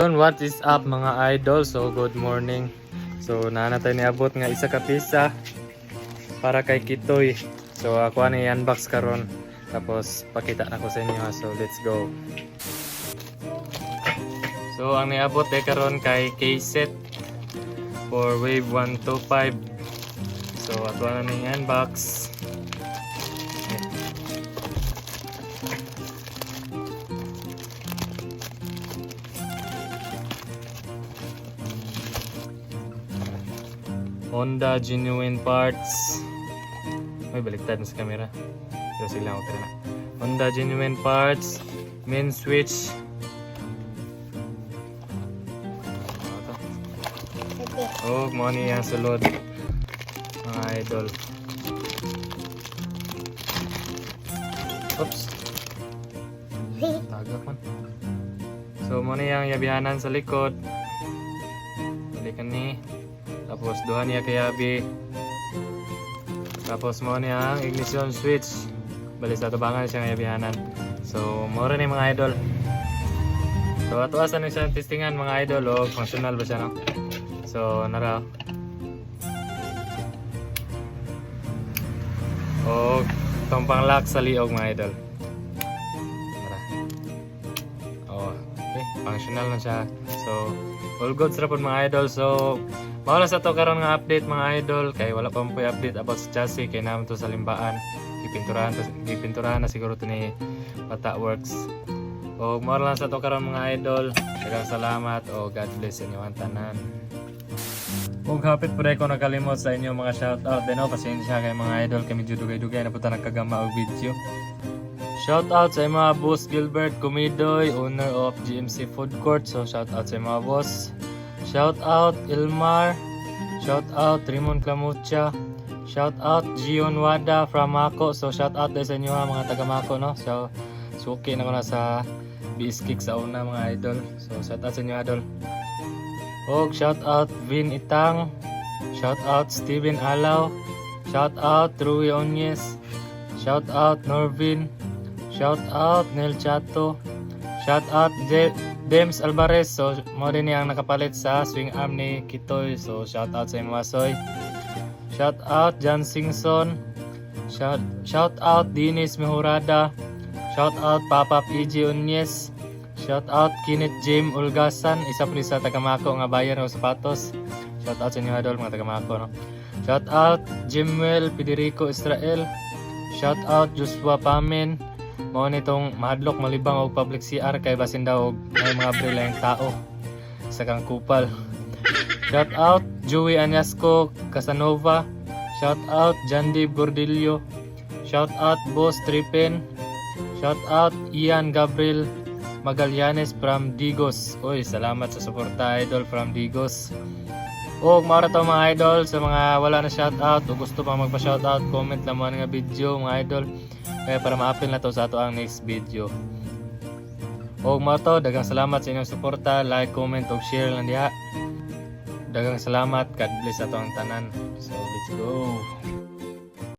What is up mga idol? So good morning. So naanatay ni abot nga isa ka pisa para kay Kitoy. So ako ani unbox karon. Tapos pakita na ko sa inyo. So let's go. So ang niabot ay karon kay K-Set for Wave 125. So ato na ning unbox. Honda genuine parts. May baliktad na sa camera. Pero sila okay na. Honda genuine parts, main switch. Oh, money yang sulod. Mga idol. Oops. Tagak man. So, money yang yabihanan sa likod. Balikan ni. Tapos duha niya kay Abi. Tapos mo niya ang ignition switch. Bali sa tubangan siya ng yabihanan. So mo rin mga idol. So atuasan ni siya testingan mga idol o functional ba siya no? So nara. O itong pang-lock sa liog mga idol. Nara. O okay, functional na siya. So all good sa rapon mga idol. So mawala sa to karon nga update mga idol kay wala pa mo update about sa chassis kay naman to sa limbaan. Gipinturahan na siguro to ni Bata Works. O mawala lang sa to karon mga idol. Daghang salamat o God bless sa inyo ang tanan. Ug hapit po ko nakalimot sa inyo mga shout out din pasensya kay mga idol kami dugay-dugay na punta nagkagama og video. Shout out sa mga boss Gilbert Comidoy, owner of GMC Food Court. So shout out sa mga boss. Shout out Ilmar. Shout out Raymond Clamucha. Shout out Gion Wada from Mako. So shout out sa inyo mga taga Mako no. So suki na ko na sa BS Kick sa una mga idol. So shout out sa inyo idol. Og shout out Vin Itang. Shout out Steven Alaw. Shout out Rui Onyes. Shout out Norvin. Shout out Nel Chato. Shout out Dems Alvarez. So mo din yang nakapalit sa swing arm ni Kitoy. So shout out sa mga soy. Shout out John Singson. Shout out Dinis Mehurada. Shout out Papa PG Unyes. Shout out Kenneth Jim Ulgasan, isa pa sa taga-Mako nga bayan ng sapatos. Shout out sa inyo idol mga taga-Mako no. Shout out Jimwell Federico Israel. Shout out Joshua Pamen. Mao nitong mahadlok malibang og public CR kay basin daw og may mga brilyang tao sa kang kupal. Shout out Joey Anyasco Casanova. Shout out Jandy Gordillo. Shout out Boss Tripen. Shout out Ian Gabriel Magallanes from Digos. Oy, salamat sa suporta idol from Digos. O mara to mga idol sa mga wala na shoutout o gusto pang magpa-shoutout, comment lang mo nga video mga idol. Kaya para ma-upload na to sa ato ang next video. O mara to, daghang salamat sa inyong suporta, like, comment o share lang diha. Daghang salamat, God bless ato ang tanan. So let's go.